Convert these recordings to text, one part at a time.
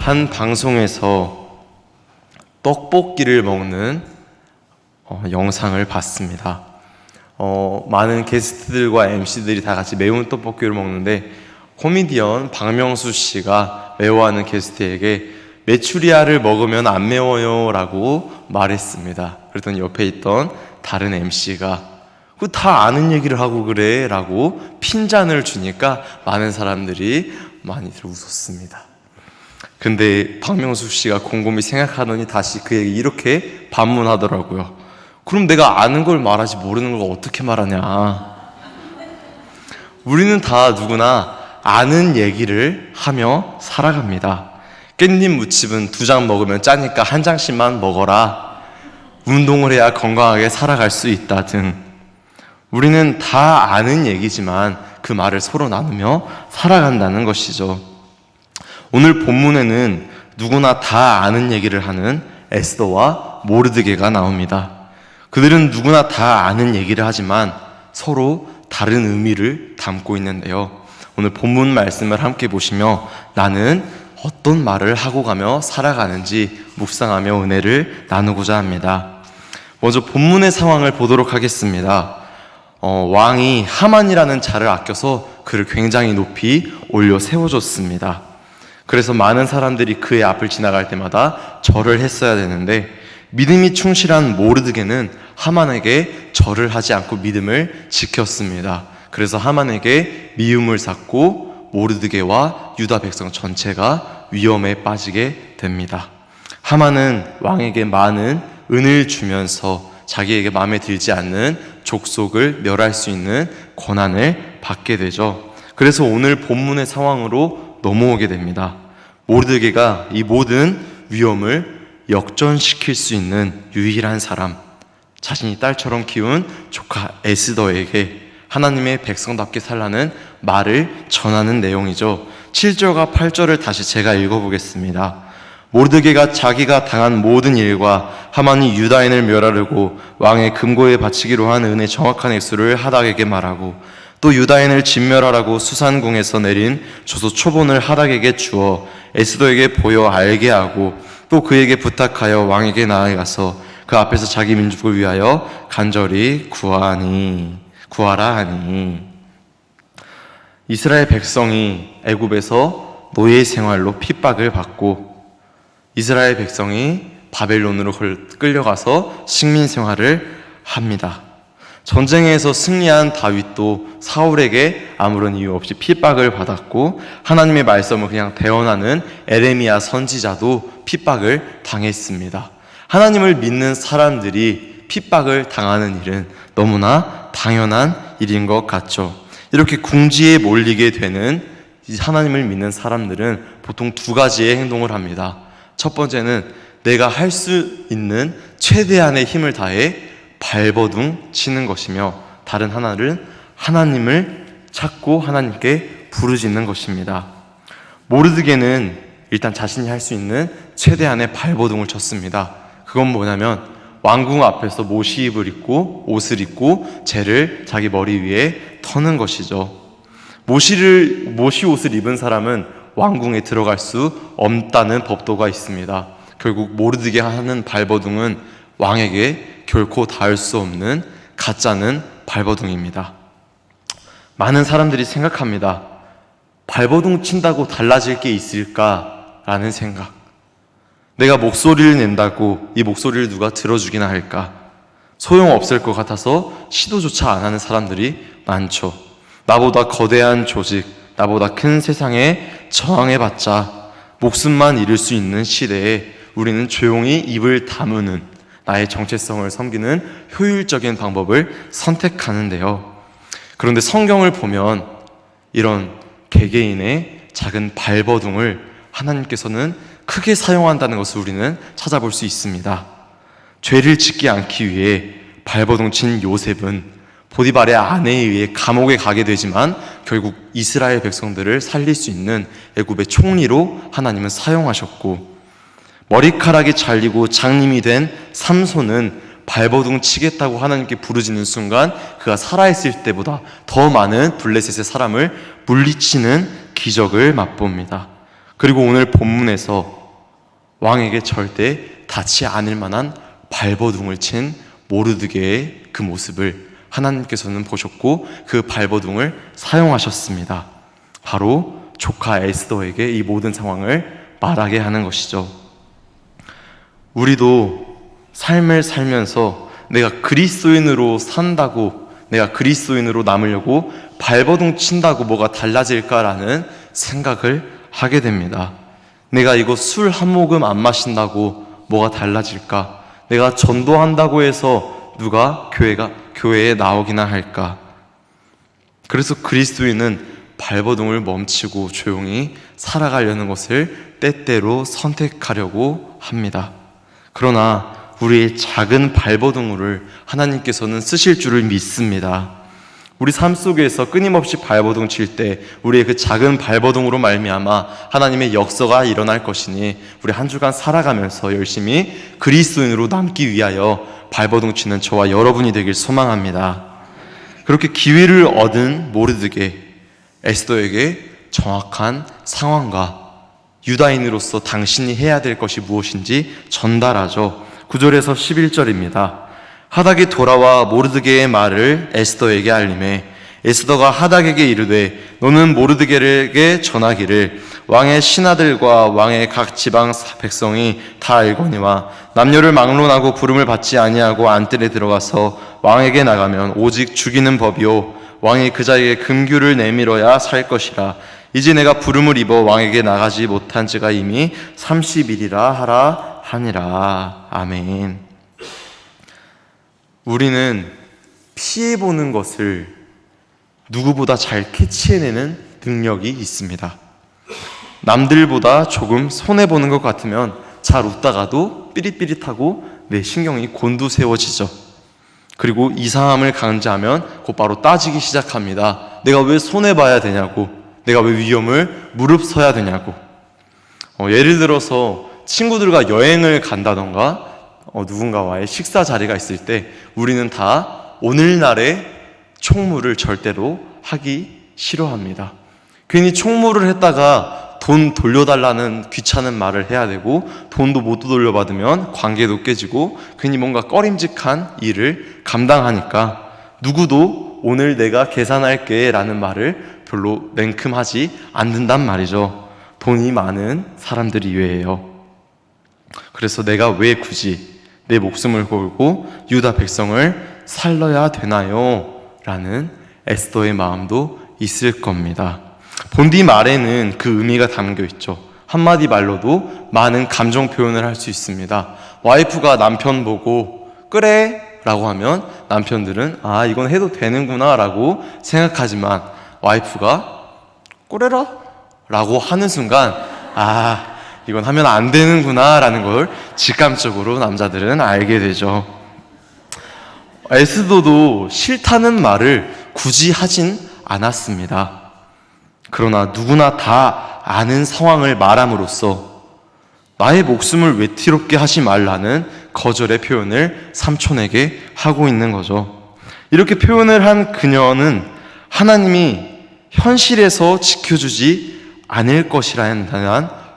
한 방송에서 떡볶이를 먹는 영상을 봤습니다. 많은 게스트들과 MC들이 다 같이 매운 떡볶이를 먹는데 코미디언 박명수 씨가 매워하는 게스트에게 메추리알을 먹으면 안 매워요 라고 말했습니다. 그랬더니 옆에 있던 다른 MC가 그거 다 아는 얘기를 하고 그래 라고 핀잔을 주니까 많은 사람들이 많이들 웃었습니다. 근데 박명수 씨가 곰곰이 생각하더니 다시 그에게 이렇게 반문하더라고요. 그럼 내가 아는 걸 말하지 모르는 걸 어떻게 말하냐. 우리는 다 누구나 아는 얘기를 하며 살아갑니다. 깻잎 무침은 2장 먹으면 짜니까 1장씩만 먹어라. 운동을 해야 건강하게 살아갈 수 있다 등. 우리는 다 아는 얘기지만 그 말을 서로 나누며 살아간다는 것이죠. 오늘 본문에는 누구나 다 아는 얘기를 하는 에스더와 모르드게가 나옵니다. 그들은 누구나 다 아는 얘기를 하지만 서로 다른 의미를 담고 있는데요. 오늘 본문 말씀을 함께 보시며 나는 어떤 말을 하고 가며 살아가는지 묵상하며 은혜를 나누고자 합니다. 먼저 본문의 상황을 보도록 하겠습니다. 왕이 하만이라는 자를 아껴서 그를 굉장히 높이 올려 세워줬습니다. 그래서 많은 사람들이 그의 앞을 지나갈 때마다 절을 했어야 되는데 믿음이 충실한 모르드게는 하만에게 절을 하지 않고 믿음을 지켰습니다. 그래서 하만에게 미움을 샀고 모르드게와 유다 백성 전체가 위험에 빠지게 됩니다. 하만은 왕에게 많은 은을 주면서 자기에게 마음에 들지 않는 족속을 멸할 수 있는 권한을 받게 되죠. 그래서 오늘 본문의 상황으로 넘어오게 됩니다. 모르드게가 이 모든 위험을 역전시킬 수 있는 유일한 사람, 자신이 딸처럼 키운 조카 에스더에게 하나님의 백성답게 살라는 말을 전하는 내용이죠. 7절과 8절을 다시 제가 읽어보겠습니다. 모르드게가 자기가 당한 모든 일과 하만이 유다인을 멸하려고 왕의 금고에 바치기로 한 은의 정확한 액수를 하닥에게 말하고 또 유다인을 진멸하라고 수산궁에서 내린 조소 초본을 하닥에게 주어 에스더에게 보여 알게 하고 또 그에게 부탁하여 왕에게 나아가서 그 앞에서 자기 민족을 위하여 간절히 구하라 하니. 이스라엘 백성이 애굽에서 노예 생활로 핍박을 받고 이스라엘 백성이 바벨론으로 끌려가서 식민 생활을 합니다. 전쟁에서 승리한 다윗도 사울에게 아무런 이유 없이 핍박을 받았고 하나님의 말씀을 그냥 대언하는 에레미야 선지자도 핍박을 당했습니다. 하나님을 믿는 사람들이 핍박을 당하는 일은 너무나 당연한 일인 것 같죠. 이렇게 궁지에 몰리게 되는 하나님을 믿는 사람들은 보통 2가지의 행동을 합니다. 첫 번째는 내가 할 수 있는 최대한의 힘을 다해 발버둥 치는 것이며 다른 하나는 하나님을 찾고 하나님께 부르짖는 것입니다. 모르드게는 일단 자신이 할 수 있는 최대한의 발버둥을 쳤습니다. 그건 뭐냐면 왕궁 앞에서 모시옷을 입고 재를 자기 머리 위에 터는 것이죠. 모시옷을 입은 사람은 왕궁에 들어갈 수 없다는 법도가 있습니다. 결국 모르드게 하는 발버둥은 왕에게 결코 닿을 수 없는 가짜는 발버둥입니다. 많은 사람들이 생각합니다. 발버둥 친다고 달라질 게 있을까라는 생각. 내가 목소리를 낸다고 이 목소리를 누가 들어주기나 할까? 소용없을 것 같아서 시도조차 안 하는 사람들이 많죠. 나보다 거대한 조직, 나보다 큰 세상에 저항해봤자 목숨만 잃을 수 있는 시대에 우리는 조용히 입을 다무는 나의 정체성을 섬기는 효율적인 방법을 선택하는데요. 그런데 성경을 보면 이런 개개인의 작은 발버둥을 하나님께서는 크게 사용한다는 것을 우리는 찾아볼 수 있습니다. 죄를 짓지 않기 위해 발버둥 친 요셉은 보디발의 아내에 의해 감옥에 가게 되지만 결국 이스라엘 백성들을 살릴 수 있는 애굽의 총리로 하나님은 사용하셨고, 머리카락이 잘리고 장님이 된 삼손은 발버둥 치겠다고 하나님께 부르짖는 순간 그가 살아있을 때보다 더 많은 블레셋의 사람을 물리치는 기적을 맛봅니다. 그리고 오늘 본문에서 왕에게 절대 닿지 않을 만한 발버둥을 친 모르드게의 그 모습을 하나님께서는 보셨고 그 발버둥을 사용하셨습니다. 바로 조카 에스더에게 이 모든 상황을 말하게 하는 것이죠. 우리도 삶을 살면서 내가 그리스도인으로 산다고, 내가 그리스도인으로 남으려고 발버둥 친다고 뭐가 달라질까라는 생각을 하게 됩니다. 내가 이거 술 한 모금 안 마신다고 뭐가 달라질까? 내가 전도한다고 해서 누가 교회에 나오기나 할까? 그래서 그리스도인은 발버둥을 멈추고 조용히 살아가려는 것을 때때로 선택하려고 합니다. 그러나 우리의 작은 발버둥을 하나님께서는 쓰실 줄을 믿습니다. 우리 삶 속에서 끊임없이 발버둥 칠 때 우리의 그 작은 발버둥으로 말미암아 하나님의 역사가 일어날 것이니 우리 한 주간 살아가면서 열심히 그리스도인으로 남기 위하여 발버둥 치는 저와 여러분이 되길 소망합니다. 그렇게 기회를 얻은 모르드게, 에스더에게 정확한 상황과 유다인으로서 당신이 해야 될 것이 무엇인지 전달하죠. 9절에서 11절입니다. 하닥이 돌아와 모르드게의 말을 에스더에게 알림해 에스더가 하닥에게 이르되 너는 모르드게에게 전하기를 왕의 신하들과 왕의 각 지방 백성이 다 알거니와 남녀를 막론하고 부름을 받지 아니하고 안뜰에 들어가서 왕에게 나가면 오직 죽이는 법이요 왕이 그 자에게 금규를 내밀어야 살 것이라. 이제 내가 부름을 입어 왕에게 나가지 못한 지가 이미 30일이라 하라 하니라. 아멘. 우리는 피해보는 것을 누구보다 잘 캐치해내는 능력이 있습니다. 남들보다 조금 손해보는 것 같으면 잘 웃다가도 삐릿삐릿하고 내 신경이 곤두세워지죠. 그리고 이상함을 감지하면 곧바로 따지기 시작합니다. 내가 왜 손해봐야 되냐고, 내가 왜 위험을 무릅서야 되냐고. 예를 들어서 친구들과 여행을 간다던가 누군가와의 식사 자리가 있을 때 우리는 다 오늘날의 총무를 절대로 하기 싫어합니다. 괜히 총무를 했다가 돈 돌려달라는 귀찮은 말을 해야 되고 돈도 못 돌려받으면 관계도 깨지고 괜히 뭔가 꺼림직한 일을 감당하니까 누구도 오늘 내가 계산할게 라는 말을 별로 냉큼하지 않는단 말이죠. 돈이 많은 사람들 이외에요. 그래서 내가 왜 굳이 내 목숨을 걸고 유다 백성을 살려야 되나요? 라는 에스더의 마음도 있을 겁니다. 본디 말에는 그 의미가 담겨 있죠. 한마디 말로도 많은 감정 표현을 할 수 있습니다. 와이프가 남편 보고 그래 라고 하면 남편들은 아 이건 해도 되는구나 라고 생각하지만 와이프가 그래라 라고 하는 순간 아 이건 하면 안 되는구나 라는 걸 직감적으로 남자들은 알게 되죠. 에스더도 싫다는 말을 굳이 하진 않았습니다. 그러나 누구나 다 아는 상황을 말함으로써 나의 목숨을 외롭게 하지 말라는 거절의 표현을 삼촌에게 하고 있는 거죠. 이렇게 표현을 한 그녀는 하나님이 현실에서 지켜주지 않을 것이라는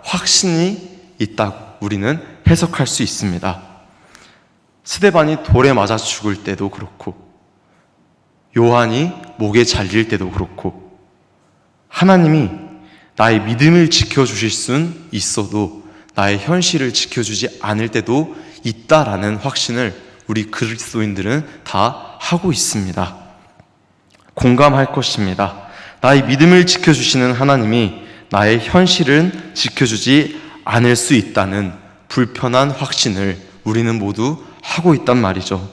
확신이 있다고 우리는 해석할 수 있습니다. 스데반이 돌에 맞아 죽을 때도 그렇고 요한이 목에 잘릴 때도 그렇고 하나님이 나의 믿음을 지켜주실 순 있어도 나의 현실을 지켜주지 않을 때도 있다라는 확신을 우리 그리스도인들은 다 하고 있습니다. 공감할 것입니다. 나의 믿음을 지켜주시는 하나님이 나의 현실은 지켜주지 않을 수 있다는 불편한 확신을 우리는 모두 하고 있단 말이죠.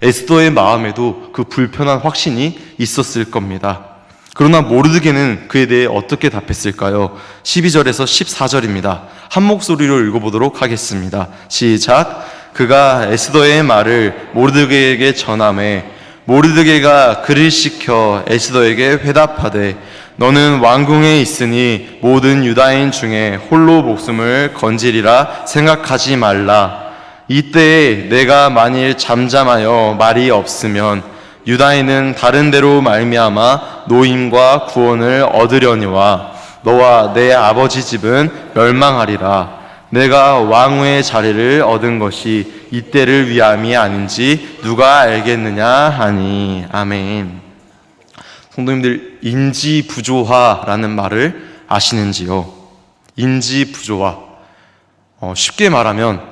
에스더의 마음에도 그 불편한 확신이 있었을 겁니다. 그러나 모르드게는 그에 대해 어떻게 답했을까요? 12절에서 14절입니다. 한 목소리로 읽어보도록 하겠습니다. 시작. 그가 에스더의 말을 모르드게에게 전하매 모르드게가 그를 시켜 에스더에게 회답하되 너는 왕궁에 있으니 모든 유다인 중에 홀로 목숨을 건지리라 생각하지 말라. 이때에 내가 만일 잠잠하여 말이 없으면 유다인은 다른 데로 말미암아 노임과 구원을 얻으려니와 너와 내 아버지 집은 멸망하리라. 내가 왕후의 자리를 얻은 것이 이때를 위함이 아닌지 누가 알겠느냐 하니. 아멘. 성도님들, 인지부조화라는 말을 아시는지요? 인지부조화. 쉽게 말하면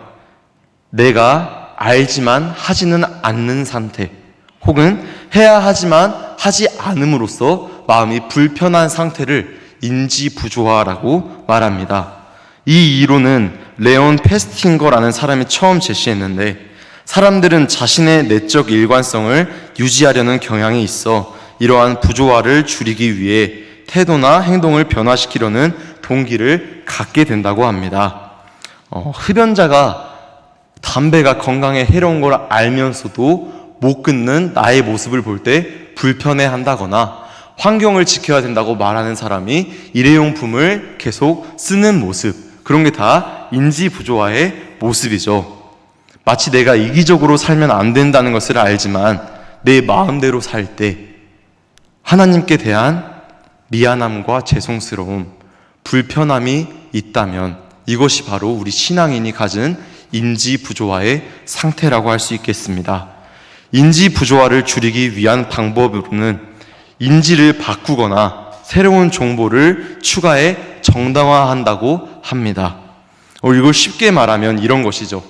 내가 알지만 하지는 않는 상태, 혹은 해야 하지만 하지 않음으로써 마음이 불편한 상태를 인지부조화라고 말합니다. 이 이론은 레온 페스팅거라는 사람이 처음 제시했는데, 사람들은 자신의 내적 일관성을 유지하려는 경향이 있어 이러한 부조화를 줄이기 위해 태도나 행동을 변화시키려는 동기를 갖게 된다고 합니다. 흡연자가 담배가 건강에 해로운 걸 알면서도 못 끊는 나의 모습을 볼 때 불편해한다거나, 환경을 지켜야 된다고 말하는 사람이 일회용품을 계속 쓰는 모습, 그런 게 다 인지부조화의 모습이죠. 마치 내가 이기적으로 살면 안 된다는 것을 알지만 내 마음대로 살 때 하나님께 대한 미안함과 죄송스러움, 불편함이 있다면 이것이 바로 우리 신앙인이 가진 인지부조화의 상태라고 할 수 있겠습니다. 인지부조화를 줄이기 위한 방법으로는 인지를 바꾸거나 새로운 정보를 추가해 정당화한다고 합니다. 이걸 쉽게 말하면 이런 것이죠.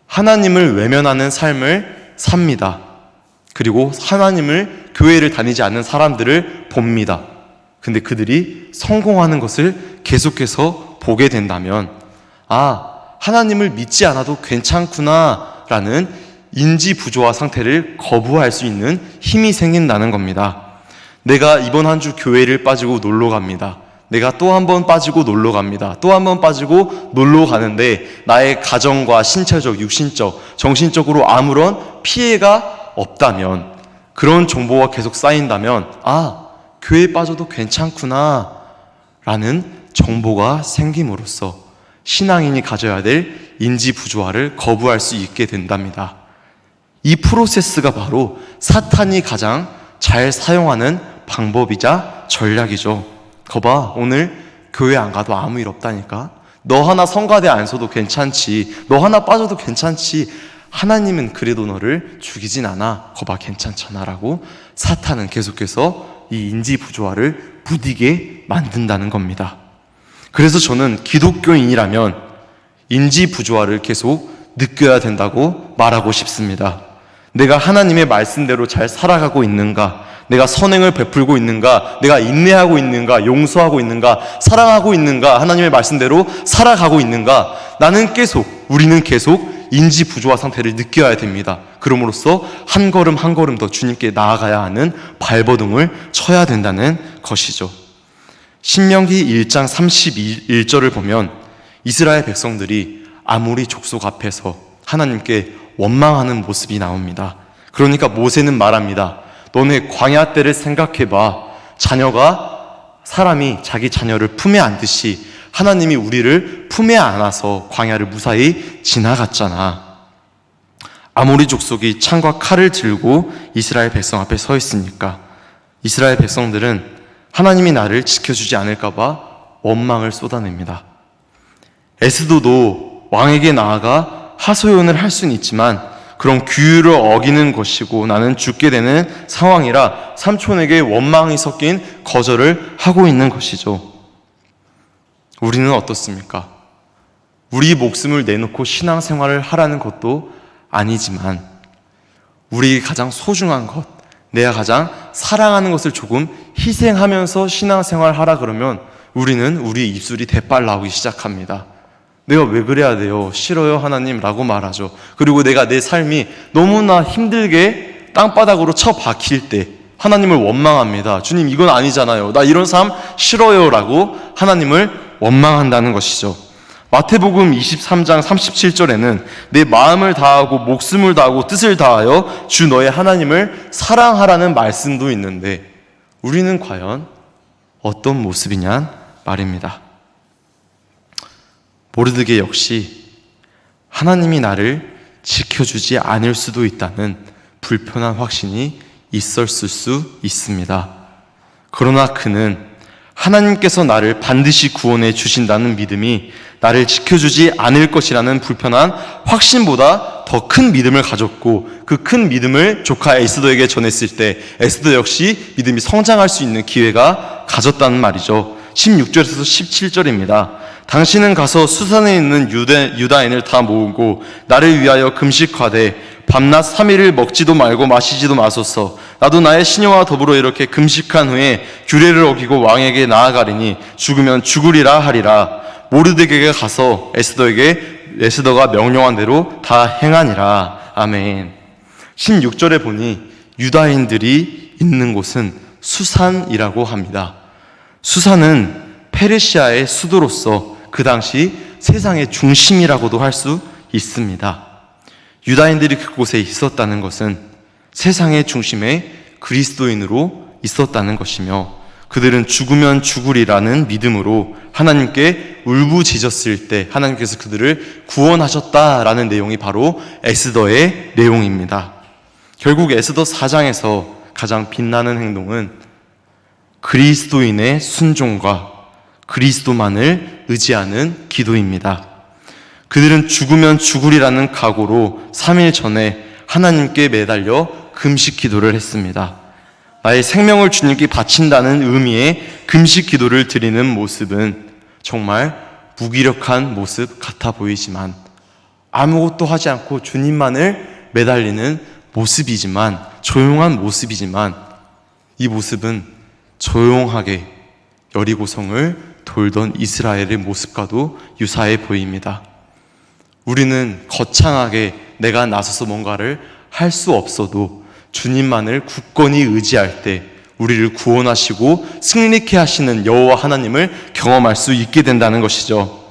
하나님을 외면하는 삶을 삽니다. 그리고 하나님을, 교회를 다니지 않는 사람들을 봅니다. 근데 그들이 성공하는 것을 계속해서 보게 된다면, 하나님을 믿지 않아도 괜찮구나 라는 인지부조화 상태를 거부할 수 있는 힘이 생긴다는 겁니다. 내가 이번 한 주 교회를 빠지고 놀러 갑니다. 내가 또 한 번 빠지고 놀러 갑니다. 또 한 번 빠지고 놀러 가는데 나의 가정과 신체적, 육신적, 정신적으로 아무런 피해가 없다면, 그런 정보가 계속 쌓인다면 교회에 빠져도 괜찮구나 라는 정보가 생김으로써 신앙인이 가져야 될 인지부조화를 거부할 수 있게 된답니다. 이 프로세스가 바로 사탄이 가장 잘 사용하는 방법이자 전략이죠. 거봐, 오늘 교회 안 가도 아무 일 없다니까. 너 하나 성가대 안 서도 괜찮지. 너 하나 빠져도 괜찮지. 하나님은 그래도 너를 죽이진 않아. 거봐, 괜찮잖아 라고 사탄은 계속해서 이 인지부조화를 부디게 만든다는 겁니다. 그래서 저는 기독교인이라면 인지부조화를 계속 느껴야 된다고 말하고 싶습니다. 내가 하나님의 말씀대로 잘 살아가고 있는가? 내가 선행을 베풀고 있는가? 내가 인내하고 있는가? 용서하고 있는가? 사랑하고 있는가? 하나님의 말씀대로 살아가고 있는가? 우리는 계속 인지부조화 상태를 느껴야 됩니다. 그럼으로써 한 걸음 한 걸음 더 주님께 나아가야 하는 발버둥을 쳐야 된다는 것이죠. 신명기 1장 31절을 보면 이스라엘 백성들이 아모리 족속 앞에서 하나님께 원망하는 모습이 나옵니다. 그러니까 모세는 말합니다. 너네 광야 때를 생각해봐. 사람이 자기 자녀를 품에 안듯이 하나님이 우리를 품에 안아서 광야를 무사히 지나갔잖아. 아모리 족속이 창과 칼을 들고 이스라엘 백성 앞에 서 있으니까 이스라엘 백성들은 하나님이 나를 지켜주지 않을까봐 원망을 쏟아냅니다. 에스더도 왕에게 나아가 하소연을 할 수는 있지만 그런 규율을 어기는 것이고 나는 죽게 되는 상황이라 삼촌에게 원망이 섞인 거절을 하고 있는 것이죠. 우리는 어떻습니까? 우리 목숨을 내놓고 신앙생활을 하라는 것도 아니지만 우리 가장 소중한 것, 내가 가장 사랑하는 것을 조금 희생하면서 신앙생활을 하라 그러면 우리는 우리 입술이 대빨 나오기 시작합니다. 내가 왜 그래야 돼요? 싫어요 하나님 라고 말하죠. 그리고 내가 내 삶이 너무나 힘들게 땅바닥으로 처박힐 때 하나님을 원망합니다. 주님, 이건 아니잖아요. 나 이런 삶 싫어요 라고 하나님을 원망한다는 것이죠. 마태복음 23장 37절에는 내 마음을 다하고 목숨을 다하고 뜻을 다하여 주 너의 하나님을 사랑하라는 말씀도 있는데 우리는 과연 어떤 모습이냐 말입니다. 모르드게 역시 하나님이 나를 지켜주지 않을 수도 있다는 불편한 확신이 있었을 수 있습니다. 그러나 그는 하나님께서 나를 반드시 구원해 주신다는 믿음이 나를 지켜주지 않을 것이라는 불편한 확신보다 더 큰 믿음을 가졌고, 그 큰 믿음을 조카 에스더에게 전했을 때 에스더 역시 믿음이 성장할 수 있는 기회가 가졌다는 말이죠. 16절에서 17절입니다. 당신은 가서 수산에 있는 유다인을 다 모으고 나를 위하여 금식하되 밤낮 3일을 먹지도 말고 마시지도 마소서. 나도 나의 시녀와 더불어 이렇게 금식한 후에 규례를 어기고 왕에게 나아가리니 죽으면 죽으리라 하리라. 모르드게가 가서 에스더가 명령한 대로 다 행하니라. 아멘. 16절에 보니 유다인들이 있는 곳은 수산이라고 합니다. 수산은 페르시아의 수도로서 그 당시 세상의 중심이라고도 할 수 있습니다. 유다인들이 그곳에 있었다는 것은 세상의 중심에 그리스도인으로 있었다는 것이며, 그들은 죽으면 죽으리라는 믿음으로 하나님께 울부짖었을 때 하나님께서 그들을 구원하셨다라는 내용이 바로 에스더의 내용입니다. 결국 에스더 4장에서 가장 빛나는 행동은 그리스도인의 순종과 그리스도만을 의지하는 기도입니다. 그들은 죽으면 죽으리라는 각오로 3일 전에 하나님께 매달려 금식 기도를 했습니다. 나의 생명을 주님께 바친다는 의미의 금식 기도를 드리는 모습은 정말 무기력한 모습 같아 보이지만, 아무것도 하지 않고 주님만을 매달리는 모습이지만, 조용한 모습이지만, 이 모습은 조용하게 여리고성을 돌던 이스라엘의 모습과도 유사해 보입니다. 우리는 거창하게 내가 나서서 뭔가를 할 수 없어도 주님만을 굳건히 의지할 때 우리를 구원하시고 승리케 하시는 여호와 하나님을 경험할 수 있게 된다는 것이죠.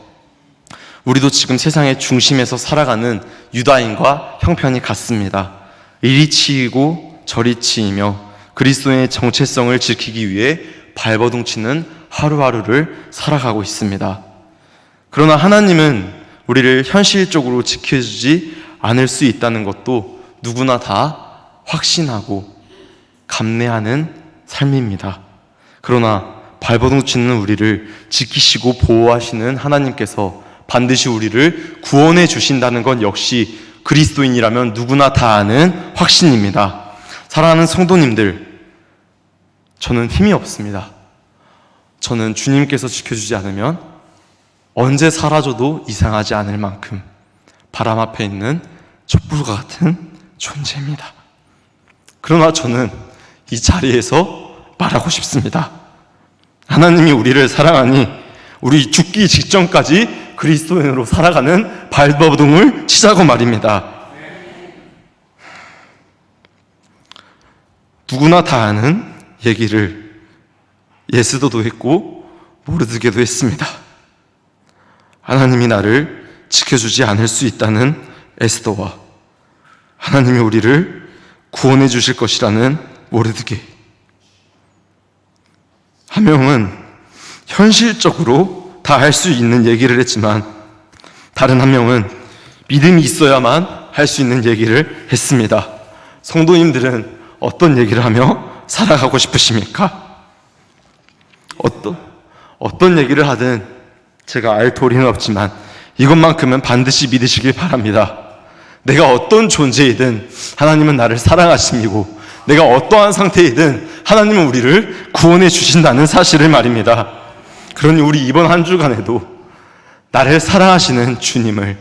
우리도 지금 세상의 중심에서 살아가는 유다인과 형편이 같습니다. 이리 치이고 저리 치이며 그리스도의 정체성을 지키기 위해 발버둥치는 하루하루를 살아가고 있습니다. 그러나 하나님은 우리를 현실적으로 지켜주지 않을 수 있다는 것도 누구나 다 확신하고 감내하는 삶입니다. 그러나 발버둥치는 우리를 지키시고 보호하시는 하나님께서 반드시 우리를 구원해 주신다는 것 역시 그리스도인이라면 누구나 다 아는 확신입니다. 사랑하는 성도님들, 저는 힘이 없습니다. 저는 주님께서 지켜주지 않으면 언제 사라져도 이상하지 않을 만큼 바람 앞에 있는 촛불과 같은 존재입니다. 그러나 저는 이 자리에서 말하고 싶습니다. 하나님이 우리를 사랑하니 우리 죽기 직전까지 그리스도인으로 살아가는 발버둥을 치자고 말입니다. 누구나 다 아는 얘기를 에스더도 했고 모르드게도 했습니다. 하나님이 나를 지켜주지 않을 수 있다는 에스더와 하나님이 우리를 구원해 주실 것이라는 모르드게. 한 명은 현실적으로 다 할 수 있는 얘기를 했지만, 다른 한 명은 믿음이 있어야만 할 수 있는 얘기를 했습니다. 성도님들은 어떤 얘기를 하며 살아가고 싶으십니까? 어떤 얘기를 하든 제가 알 도리는 없지만 이것만큼은 반드시 믿으시길 바랍니다. 내가 어떤 존재이든 하나님은 나를 사랑하시고, 내가 어떠한 상태이든 하나님은 우리를 구원해 주신다는 사실을 말입니다. 그러니 우리 이번 한 주간에도 나를 사랑하시는 주님을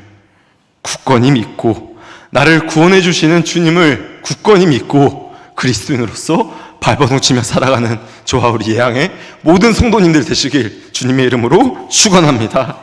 굳건히 믿고, 나를 구원해 주시는 주님을 굳건히 믿고 그리스도인으로서 발버둥치며 살아가는 저와 우리 예양의 모든 성도님들 되시길 주님의 이름으로 축원합니다.